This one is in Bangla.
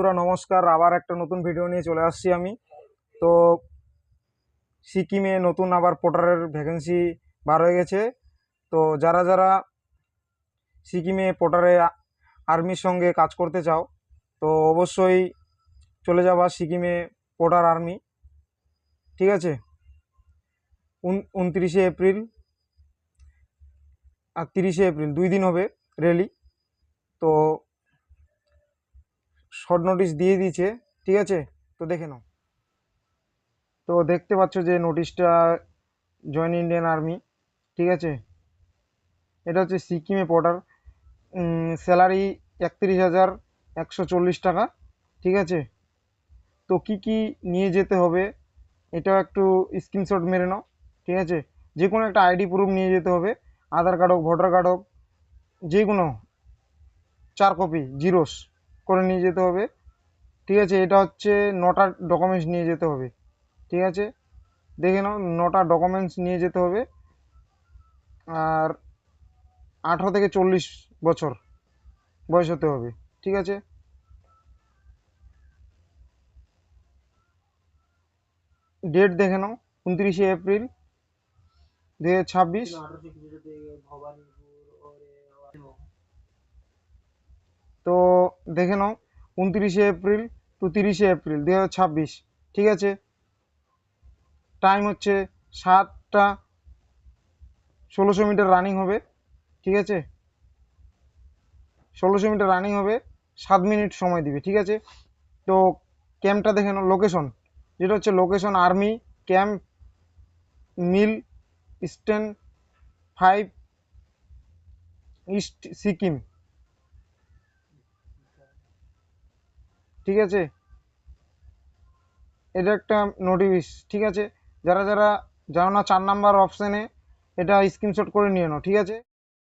বন্ধুরা নমস্কার, আবার একটা নতুন ভিডিও নিয়ে চলে আসছি আমি। তো সিকিমে নতুন আবার পোর্টারের ভ্যাকেন্সি বার হয়ে গেছে। তো যারা যারা সিকিমে পোর্টারে আর্মির সঙ্গে কাজ করতে চাও, তো অবশ্যই চলে যাবা সিকিমে পোর্টার আর্মি। ঠিক আছে, 29শে এপ্রিল আর 30শে এপ্রিল 2 দিন হবে র্যালি। তো শর্ট নোটিশ দিয়ে দিয়েছে, ঠিক আছে, তো দেখে নাও। তো দেখতে পাচ্ছ যে নোটিশটা, জয়েন ইন্ডিয়ান আর্মি, ঠিক আছে। এটা হচ্ছে সিকিমে পোর্টার, স্যালারি 31,140 টাকা, ঠিক আছে। তো কি কি নিয়ে যেতে হবে এটাও একটু স্ক্রিনশট মেরে নাও, ঠিক আছে। যে কোনো একটা আইডি প্রুফ নিয়ে যেতে হবে, আধার কার্ড হোক, ভোটার কার্ড হোক, যে কোনো 4 কপি জিরোস করে নিয়ে যেতে হবে, ঠিক আছে। এটা হচ্ছে 9টা ডকুমেন্টস নিয়ে যেতে হবে, ঠিক আছে। দেখে নাও, 9টা ডকুমেন্টস নিয়ে যেতে হবে। আর 18 থেকে 40 বছর বয়স হতে হবে, ঠিক আছে। ডেট দেখে নাও, 29শে এপ্রিল 2026। তো দেখে নাও, 29শে এপ্রিল টু 30শে এপ্রিল 2026, ঠিক আছে। টাইম হচ্ছে 7টা 1600 মিটার রানিং হবে, ঠিক আছে। 1600 মিটার রানিং হবে, 7 মিনিট সময় দিবে, ঠিক আছে। তো ক্যাম্পটা দেখে নাও, লোকেশন যেটা হচ্ছে লোকেশন আর্মি ক্যাম্প, মিল স্টেন 5, ইস্ট সিকিম, ঠিক আছে। এটা একটা নোটিশ, ঠিক আছে। যারা যারা জানো না, 4 নাম্বার অপশানে এটা স্ক্রিনশট করে নিয়ে নাও, ঠিক আছে।